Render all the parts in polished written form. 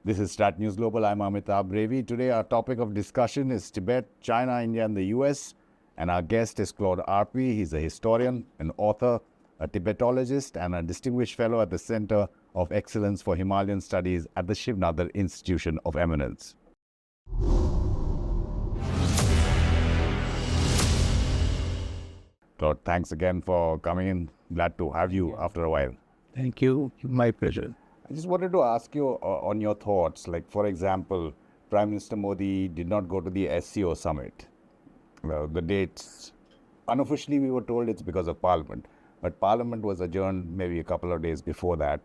This is Stat News Global. I'm Amitabh Brevi. Today, our topic of discussion is Tibet, China, India, and the US. And our guest is Claude Arpi. He's a historian, an author, a Tibetologist, and a distinguished fellow at the Center of Excellence for Himalayan Studies at the Shiv Nadar Institution of Eminence. Claude, thanks again for coming in. Glad to have you after a while. Thank you. My pleasure. I just wanted to ask you on your thoughts. Like, for example, Prime Minister Modi did not go to the SCO summit. The dates, unofficially, we were told it's because of Parliament, but Parliament was adjourned maybe a couple of days before that.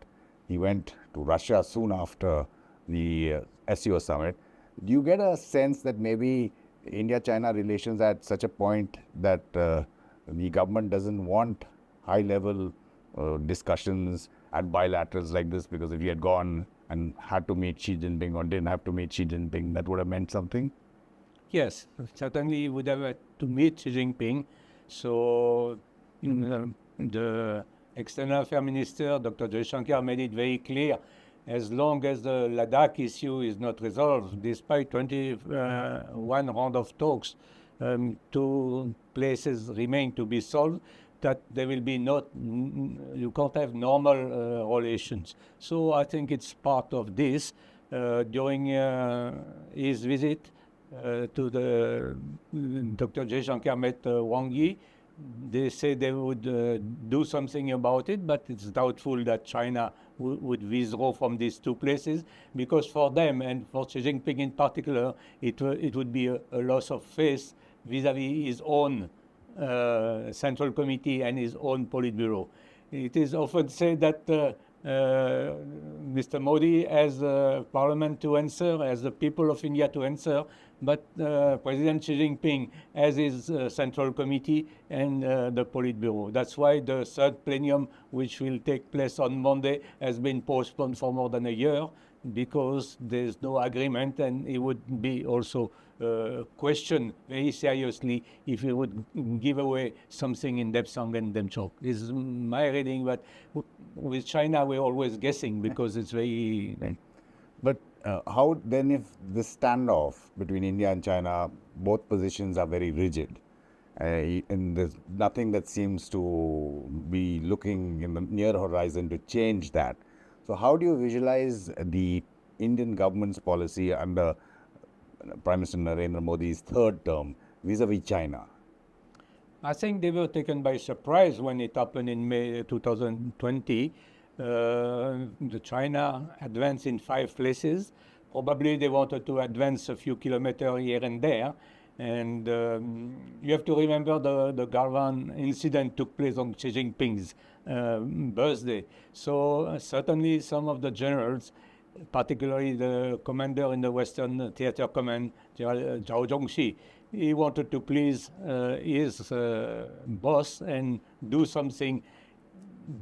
He went to Russia soon after the SCO summit. Do you get a sense that maybe India-China relations are at such a point that the government doesn't want high-level discussions at bilaterals like this, because if he had gone and had to meet Xi Jinping or didn't have to meet Xi Jinping, that would have meant something? Yes, certainly he would have to meet Xi Jinping. So the External Affairs Minister, Dr. Jaishankar, made it very clear, as long as the Ladakh issue is not resolved, despite 21 round of talks, two places remain to be solved, that there will be you can't have normal relations. So I think it's part of this. During his visit to the Dr. Jaishankar met Wang Yi, they said they would do something about it, but it's doubtful that China would withdraw from these two places, because for them and for Xi Jinping in particular, it would be a loss of faith vis-à-vis his own Central Committee and his own Politburo. It is often said that Mr. Modi has Parliament to answer, has the people of India to answer, but President Xi Jinping has his Central Committee and the Politburo. That's why the third plenum, which will take place on Monday, has been postponed for more than a year, because there's no agreement, and it would be also questioned very seriously if he would give away something in Depsang and Demchok. This is my reading, but with China we're always guessing, because it's very... But how then, if this standoff between India and China, both positions are very rigid, and there's nothing that seems to be looking in the near horizon to change that. So how do you visualize the Indian government's policy under Prime Minister Narendra Modi's third term vis-a-vis China? I think they were taken by surprise when it happened in May 2020. The China advanced in 5 places. Probably they wanted to advance a few kilometers here and there. And you have to remember the Galwan incident took place on Xi Jinping's birthday. So certainly some of the generals, particularly the commander in the Western Theater Command, General Zhao Zhongxi, he wanted to please his boss and do something,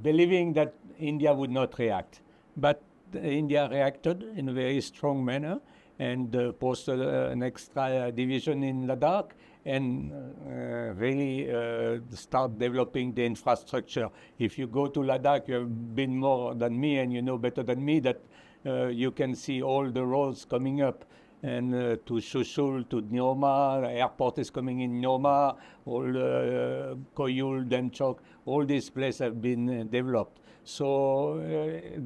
believing that India would not react. But India reacted in a very strong manner and posted an extra division in Ladakh and really start developing the infrastructure. If you go to Ladakh, you have been more than me, and you know better than me that you can see all the roads coming up, and to Shushul, to Nyoma, the airport is coming in Nyoma, all Koyul, Demchok, all these places have been developed. So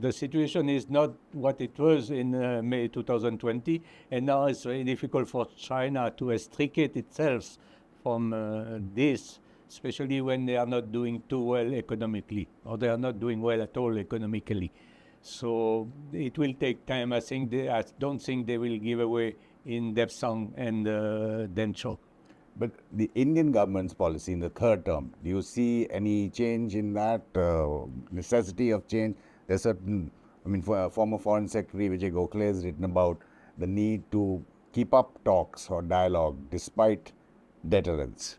the situation is not what it was in May 2020, and now it's very difficult for China to extricate itself from this, especially when they are not doing too well economically, or they are not doing well at all economically. So it will take time. I don't think they will give away in Depsang and Demchok. But the Indian government's policy in the third term, do you see any change in that, necessity of change? There's certain, former Foreign Secretary Vijay Gokhale has written about the need to keep up talks or dialogue despite deterrence.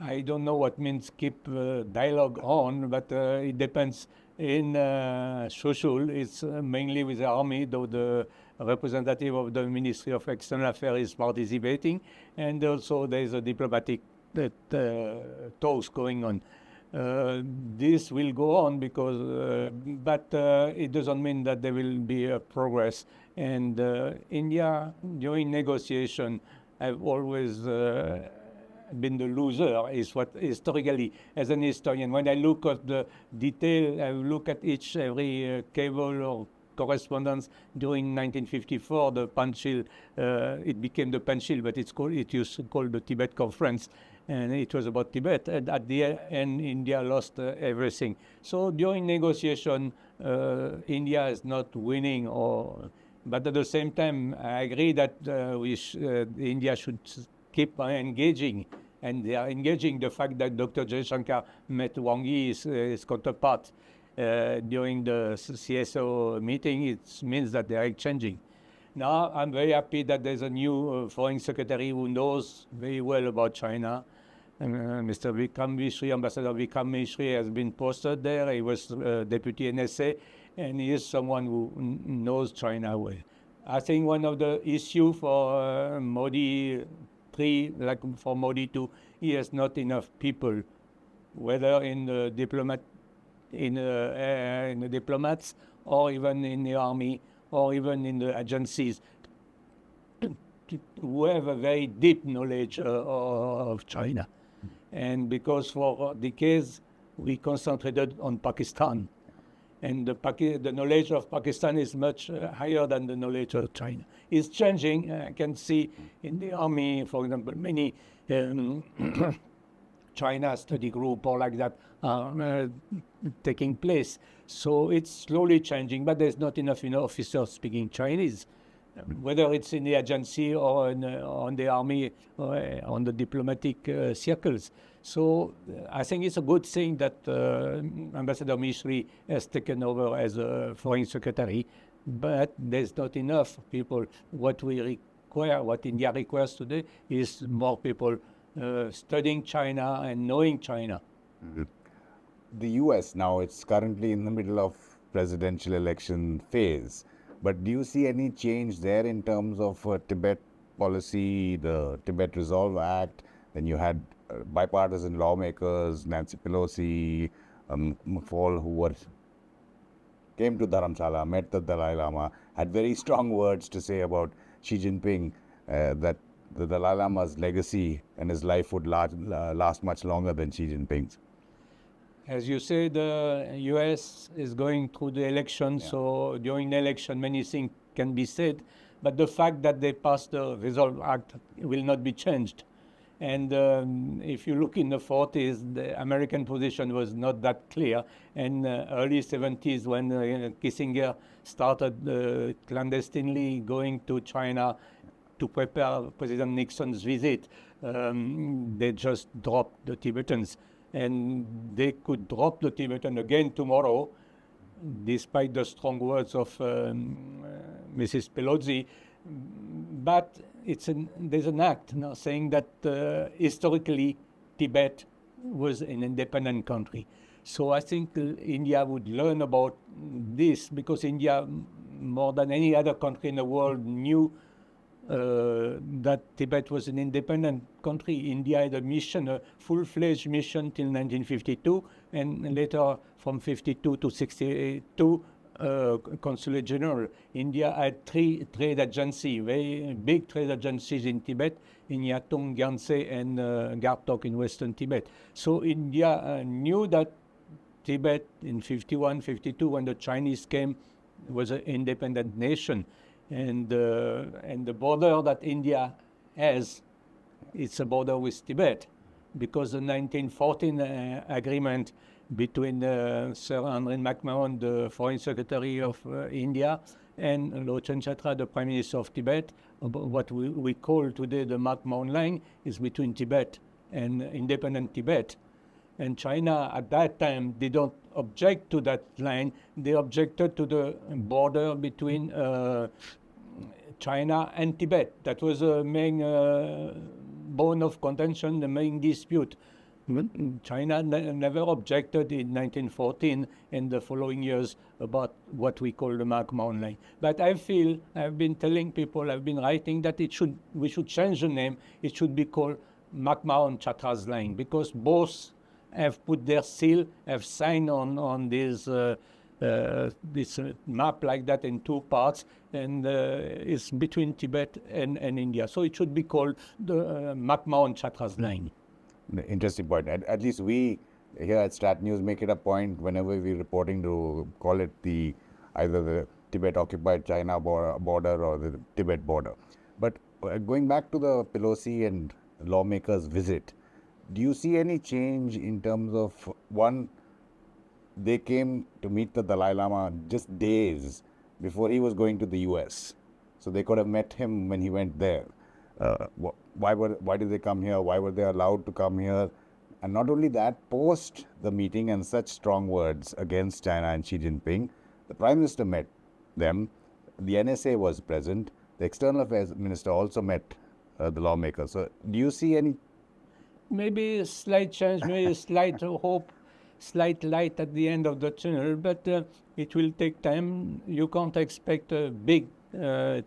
I don't know what means keep dialogue on, but it depends. In Shushul, it's mainly with the army, though the representative of the Ministry of External Affairs is participating, and also there is a diplomatic talks going on. This will go on because, but it doesn't mean that there will be a progress And India, during negotiation, have always been the loser, is what historically, as an historian, when I look at the detail, I look at every cable or correspondence during 1954, the Panchil, it became the Panchil, but it used to call the Tibet Conference, and it was about Tibet. And at the end, India lost everything. So during negotiation, India is not winning, but at the same time, I agree that India should keep engaging, and they are engaging. The fact that Dr. Jaishankar met Wang Yi, his counterpart, during the CSO meeting, it means that they are exchanging. Now, I'm very happy that there's a new foreign secretary who knows very well about China. Mr. Vikram Mishri, Ambassador Vikram Mishri, has been posted there. He was deputy NSA, and he is someone who knows China well. I think one of the issues for Modi 3, like for Modi 2, he has not enough people, whether in the diplomats, or even in the army, or even in the agencies, who have a very deep knowledge of China. And because for decades we concentrated on Pakistan, and the knowledge of Pakistan is much higher than the knowledge of China. It's changing. I can see in the army, for example, many China study group or like that are taking place. So it's slowly changing, but there's not enough officers speaking Chinese, whether it's in the agency or on the army or on the diplomatic circles. So I think it's a good thing that Ambassador Mishri has taken over as a foreign secretary, but there's not enough people. What we require, what India requires today, is more people studying China and knowing China. The US now, it's currently in the middle of presidential election phase. But do you see any change there in terms of Tibet policy, the Tibet Resolve Act? Then you had bipartisan lawmakers, Nancy Pelosi, Fall, who came to Dharamshala, met the Dalai Lama, had very strong words to say about Xi Jinping, that the Dalai Lama's legacy and his life would last much longer than Xi Jinping's. As you say, the US is going through the election, Yeah. so during the election many things can be said, but the fact that they passed the Resolve Act will not be changed. And if you look in the 40s, the American position was not that clear. And early 70s, when Kissinger started clandestinely going to China to prepare President Nixon's visit, they just dropped the Tibetans. And they could drop the Tibetan again tomorrow, despite the strong words of Mrs. Pelosi. But there's an act now saying that historically Tibet was an independent country. So I think India would learn about this, because India, more than any other country in the world, knew that Tibet was an independent country. India had a mission, a full-fledged mission till 1952, and later from 52 to 62, Consulate General. India had 3 trade agencies, very big trade agencies in Tibet, in Yatung, Gyaltsen, and Gartok in Western Tibet. So India knew that Tibet in 51, 52, when the Chinese came, was an independent nation. And the border that India has, it's a border with Tibet, because the 1914 agreement between Sir Henry McMahon, the Foreign Secretary of India, and Lotchen Chatra, the Prime Minister of Tibet, what we call today the McMahon line, is between Tibet and independent Tibet. And China at that time, they don't object to that line. They objected to the border between China and Tibet. That was the main bone of contention, the main dispute. China never objected in 1914 and the following years about what we call the McMahon line. But I feel, I've been telling people, I've been writing that we should change the name. It should be called McMahon Chatra's line, because both have put their seal, have signed on this this map like that in two parts, and it's between Tibet and India. So it should be called the McMahon-Chatras line. Interesting point. At least we here at Stat News make it a point whenever we're reporting to call it either the Tibet occupied China border or the Tibet border. But going back to the Pelosi and lawmakers' visit, do you see any change in terms of, one, they came to meet the Dalai Lama just days before he was going to the US, so they could have met him when he went there. Why did they come here? Why were they allowed to come here? And not only that, post the meeting and such strong words against China and Xi Jinping, the Prime Minister met them, the NSA was present, the External Affairs Minister also met the lawmakers. So do you see any? Maybe a slight change, maybe a slight hope, slight light at the end of the tunnel, but it will take time. You can't expect a big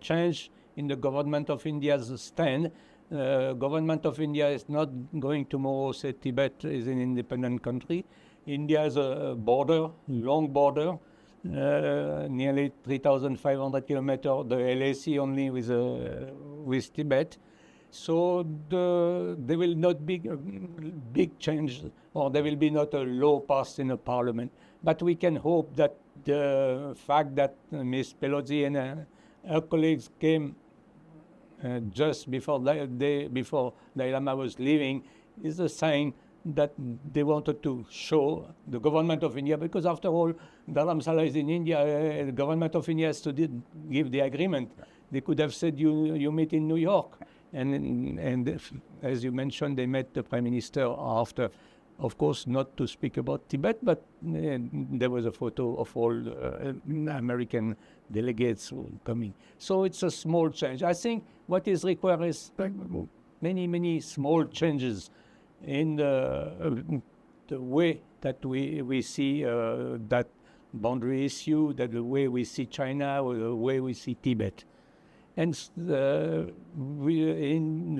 change in the government of India's stand. Government of India is not going tomorrow say Tibet is an independent country. India has a border, long border, nearly 3,500 kilometers, the LAC only with Tibet. So there will not be a big change, or there will be not a law passed in the parliament. But we can hope that the fact that Ms. Pelosi and her colleagues came just before before Dalai Lama was leaving is a sign that they wanted to show the government of India, because after all, Dharamsala is in India. The government of India has to give the agreement. They could have said you meet in New York. And as you mentioned, they met the Prime Minister after, of course, not to speak about Tibet, but there was a photo of all American delegates coming. So it's a small change. I think what is required is many, many small changes in the way that we see that boundary issue, that the way we see China, or the way we see Tibet. And the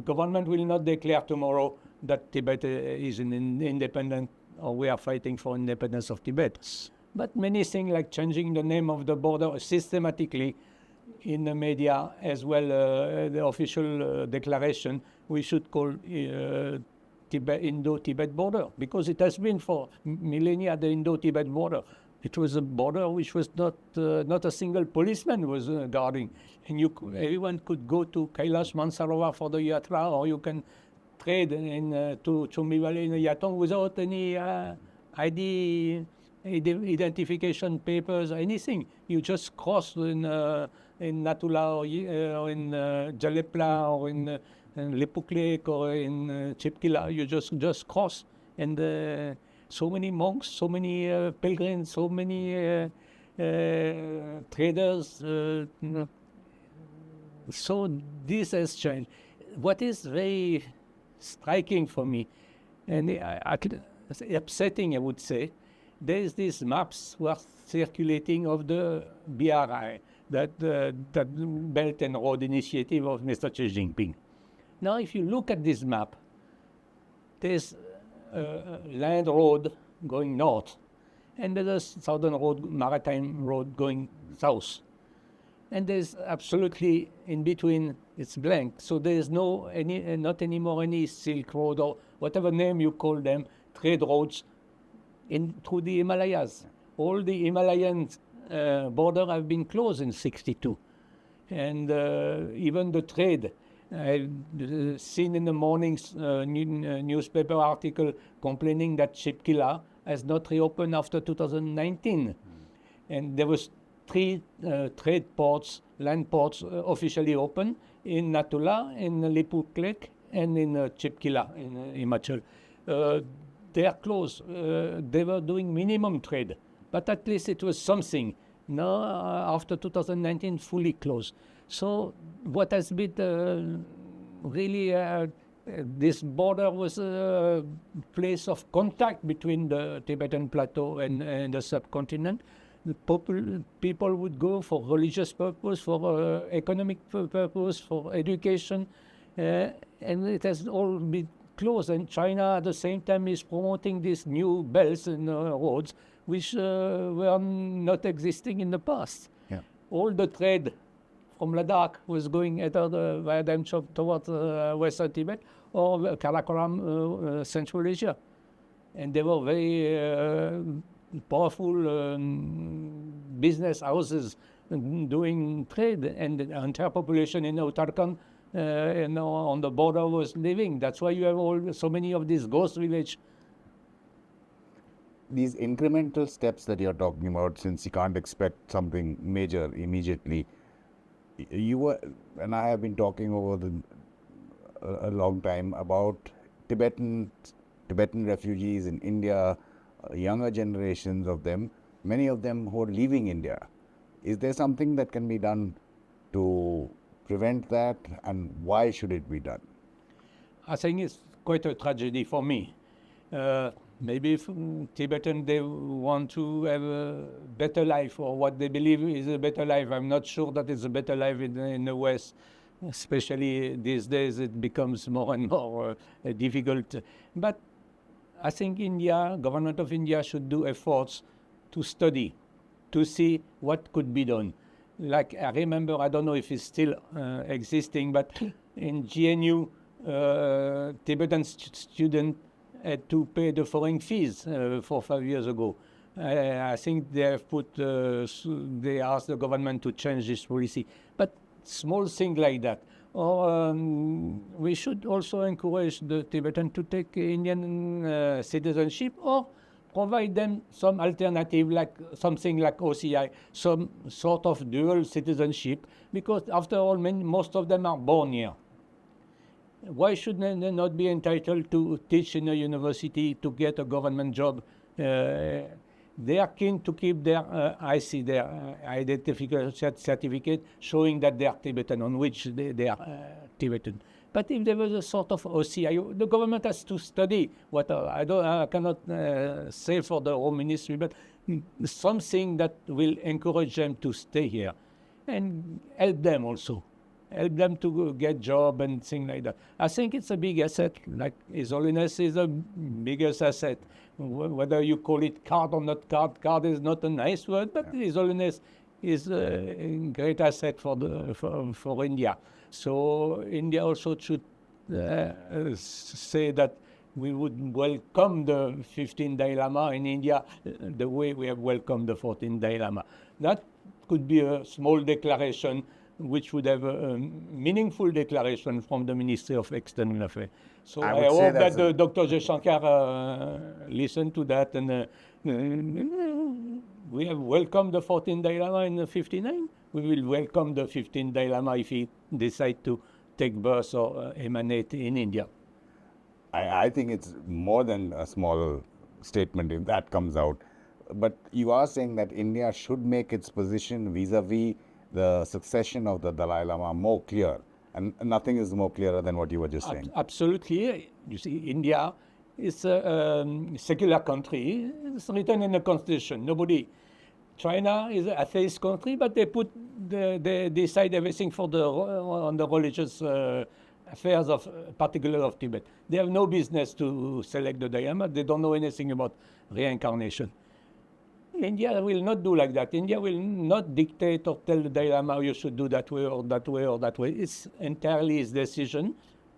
government will not declare tomorrow that Tibet is an independent, or we are fighting for independence of Tibet. But many things like changing the name of the border systematically in the media, as well the official declaration, we should call Indo-Tibet border, because it has been for millennia the Indo-Tibet border. It was a border which was not a single policeman was guarding, and everyone could go to Kailash Mansarovar for the yatra, or you can trade to Chumbi Valley in a yatong without any identification papers or anything. You just cross in Natula or in Jalepla or in Lipuk or in Chipkila. You just cross, and so many monks, so many pilgrims, so many traders. So this has changed. What is very striking for me, and upsetting, I would say, there is these maps were circulating of the BRI, that Belt and Road Initiative of Mr. Xi Jinping. Now, if you look at this map, there's land road going north, and there's a southern road, maritime road going south. And there's absolutely in between, it's blank. So there's not anymore any Silk Road or whatever name you call them, trade roads through the Himalayas. All the Himalayan border have been closed in '62. And even the trade, I've seen in the morning's newspaper article complaining that Chipkila has not reopened after 2019. And there was 3 trade ports, land ports officially open in Natula, in Lipuk, and in Chipkila in Himachal. They are closed. They were doing minimum trade, but at least it was something. Now, after 2019, fully closed. So what has been really, this border was a place of contact between the Tibetan plateau and the subcontinent. The people would go for religious purpose, for economic purpose, for education, and it has all been closed. And China at the same time is promoting these new belts and roads, which were not existing in the past. Yeah. All the trade from Ladakh was going either via Demchok towards Western Tibet or Karakoram, Central Asia. And they were very powerful business houses doing trade, and the entire population in Uttarakhand on the border was living. That's why you have so many of these ghost villages. These incremental steps that you're talking about, since you can't expect something major immediately, you were, and I have been talking over a long time about Tibetan refugees in India, younger generations of them, many of them who are leaving India. Is there something that can be done to prevent that, and why should it be done? I think it's quite a tragedy for me. Maybe if Tibetan, they want to have a better life, or what they believe is a better life. I'm not sure that it's a better life in the West. Especially these days, it becomes more and more difficult. But I think government of India should do efforts to study, to see what could be done. Like I remember, I don't know if it's still existing, but in GNU, Tibetan students had to pay the foreign fees 4 or 5 years ago. I think they have they asked the government to change this policy. But small things like that. Or we should also encourage the Tibetan to take Indian citizenship, or provide them some alternative, like something like OCI, some sort of dual citizenship, because after all, most of them are born here. Why should they not be entitled to teach in a university, to get a government job? They are keen to keep their IC, their identification certificate, showing that they are Tibetan, on which they are Tibetan. But if there was a sort of OCI, the government has to study what I cannot say for the Home Ministry, but something that will encourage them to stay here and help them also. Help them to get job and things like that. I think it's a big asset. Like His Holiness is the biggest asset. Whether you call it card or not card, card is not a nice word, but His Holiness is a great asset for India. So India also should say that we would welcome the 15th Dalai Lama in India the way we have welcomed the 14th Dalai Lama. That could be a small declaration, which would have a meaningful declaration from the Ministry of External Affairs. So I hope that Dr. Jaishankar listened to that, and we have welcomed the 14th Dalai Lama in 59. We will welcome the 15th Dalai Lama if he decides to take birth or emanate in India. I think it's more than a small statement if that comes out. But you are saying that India should make its position vis-a-vis the succession of the Dalai Lama more clear, and nothing is more clearer than what you were just saying. Absolutely. You see, India is a secular country. It's written in the constitution. China is an atheist country, but they decide everything on the religious affairs particularly of Tibet. They have no business to select the Dalai Lama. They don't know anything about reincarnation. India will not do like that. India will not dictate or tell the Dalai Lama you should do that way or that way or that way. It's entirely his decision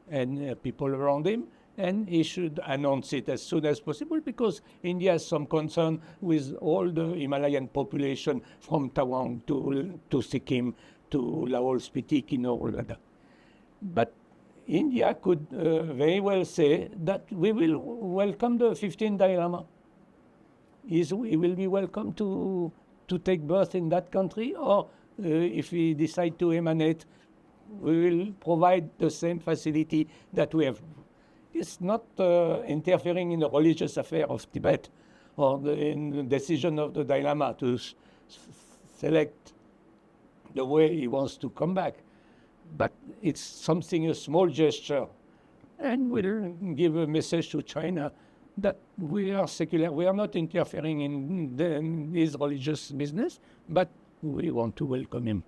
and people around him, and he should announce it as soon as possible, because India has some concern with all the Himalayan population from Tawang to Sikkim to Laos, Spiti, and all that. But India could very well say that we will welcome the 15th Dalai Lama. He will be welcome to take birth in that country, or if we decide to emanate, we will provide the same facility that we have. It's not interfering in the religious affair of Tibet or in the decision of the Dalai Lama to select the way he wants to come back. But it's a small gesture, and will give a message to China that we are secular. We are not interfering in his religious business, but we want to welcome him.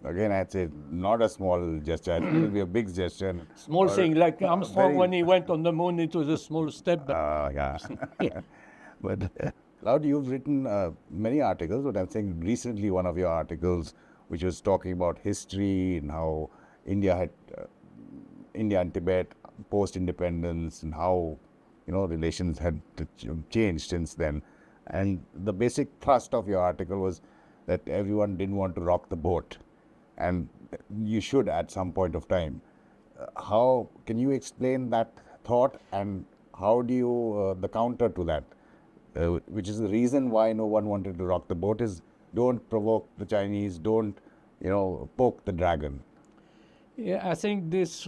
Again, I'd say not a small gesture. It will be a big gesture. Small thing, like Armstrong when he went on the moon, it was a small step. But Yeah. But Cloud, you've written many articles, but I'm saying recently one of your articles, which was talking about history and how India had India and Tibet post-independence and how relations had changed since then. And the basic thrust of your article was that everyone didn't want to rock the boat, and you should at some point of time. How can you explain that thought, and how do you the counter to that, which is the reason why no one wanted to rock the boat, is don't provoke the Chinese, don't poke the dragon. Yeah, I think this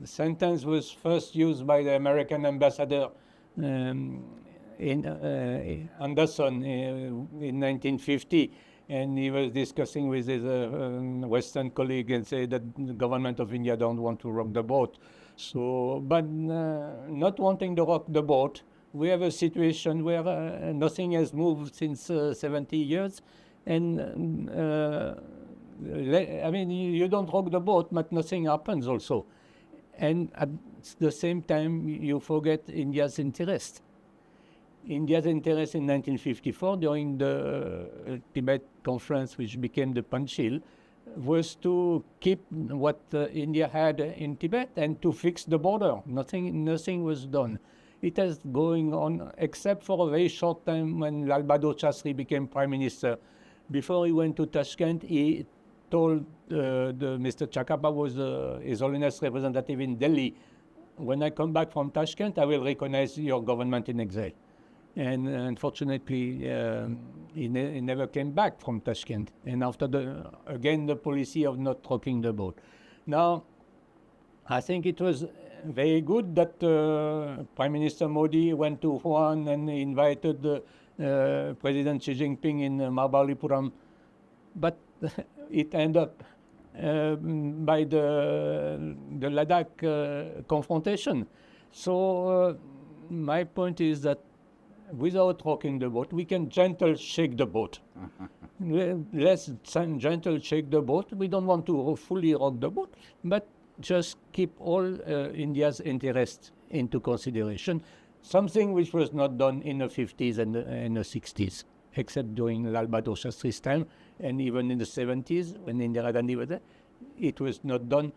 sentence was first used by the American ambassador in Anderson in 1950, and he was discussing with his Western colleague and said that the government of India don't want to rock the boat. So, but not wanting to rock the boat, we have a situation where nothing has moved since 70 years, and I mean, you don't rock the boat, but nothing happens also. And at the same time, you forget India's interest. India's interest in 1954 during the Tibet conference, which became the Panchil, was to keep what India had in Tibet and to fix the border. Nothing was done. It has going on, except for a very short time when Lal Bahadur Shastri became Prime Minister. Before he went to Tashkent, he told Mr. Chakapa was His Holiness representative in Delhi, when I come back from Tashkent, I will recognize your government in exile. And unfortunately, he never came back from Tashkent. And after again the policy of not rocking the boat. Now, I think it was very good that Prime Minister Modi went to Wuhan and invited President Xi Jinping in Mahabalipuram, but it ended up by the Ladakh confrontation. So my point is that without rocking the boat, we can gentle shake the boat. Let's gentle shake the boat. We don't want to fully rock the boat, but just keep all India's interests into consideration. Something which was not done in the 50s and the 60s, except during Lal Bahadur Shastri's time, and even in the 70s when Indira Gandhi was there, it was not done.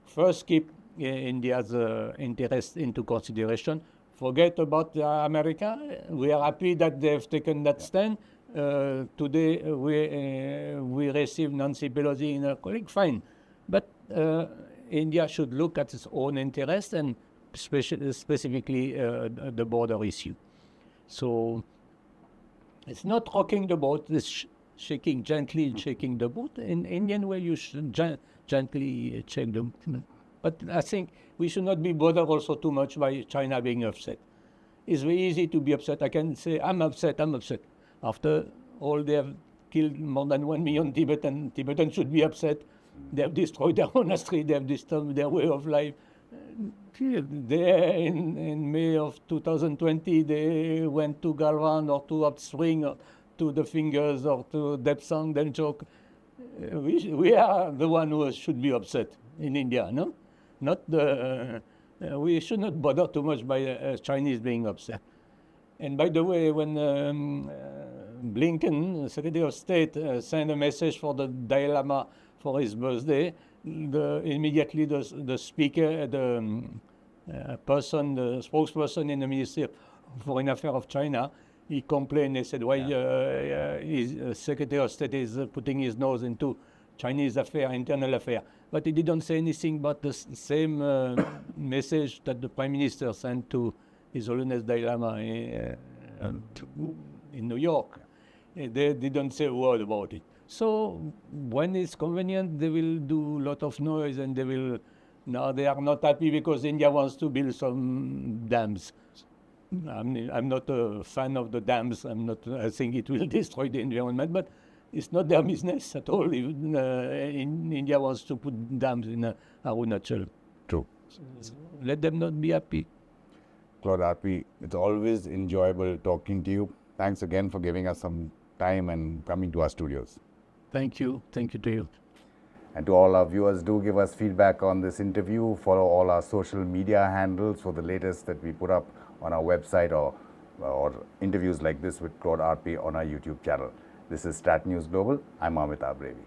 First, keep India's interests into consideration. Forget about America. We are happy that they have taken that stand. Today, we receive Nancy Pelosi in a colleague, fine. But India should look at its own interests and specifically the border issue. So it's not rocking the boat, it's gently shaking the boat. In Indian way, you should gently shake the boat. But I think we should not be bothered also too much by China being upset. It's very easy to be upset. I can say, I'm upset. After all, they have killed more than 1 million Tibetans. Tibetans should be upset. They have destroyed their monastery. They have disturbed their way of life. There in May of 2020, they went to Galwan or to Upswing or to the Fingers or to Depsang Denchok. We are the one who should be upset in India, no? Not the, we should not bother too much by Chinese being upset. And by the way, when Blinken, Secretary of State, sent a message for the Dalai Lama for his birthday, immediately the speaker, the spokesperson in the Ministry of Foreign Affairs of China, he complained. He said, why his Secretary of State is putting his nose into Chinese affairs, internal affairs. But he didn't say anything about the same message that the Prime Minister sent to His Holiness Dalai Lama in New York. They didn't say a word about it. So when it's convenient, they will do a lot of noise, and now they are not happy because India wants to build some dams. I'm not a fan of the dams. I think it will destroy the environment, but it's not their business at all. Even, India wants to put dams in Arunachal. True. So let them not be happy. Claude Arpi, it's always enjoyable talking to you. Thanks again for giving us some time and coming to our studios. Thank you. Thank you to you. And to all our viewers, do give us feedback on this interview. Follow all our social media handles for the latest that we put up on our website or interviews like this with Claude RP on our YouTube channel. This is Stat News Global. I'm Amit Abrevi.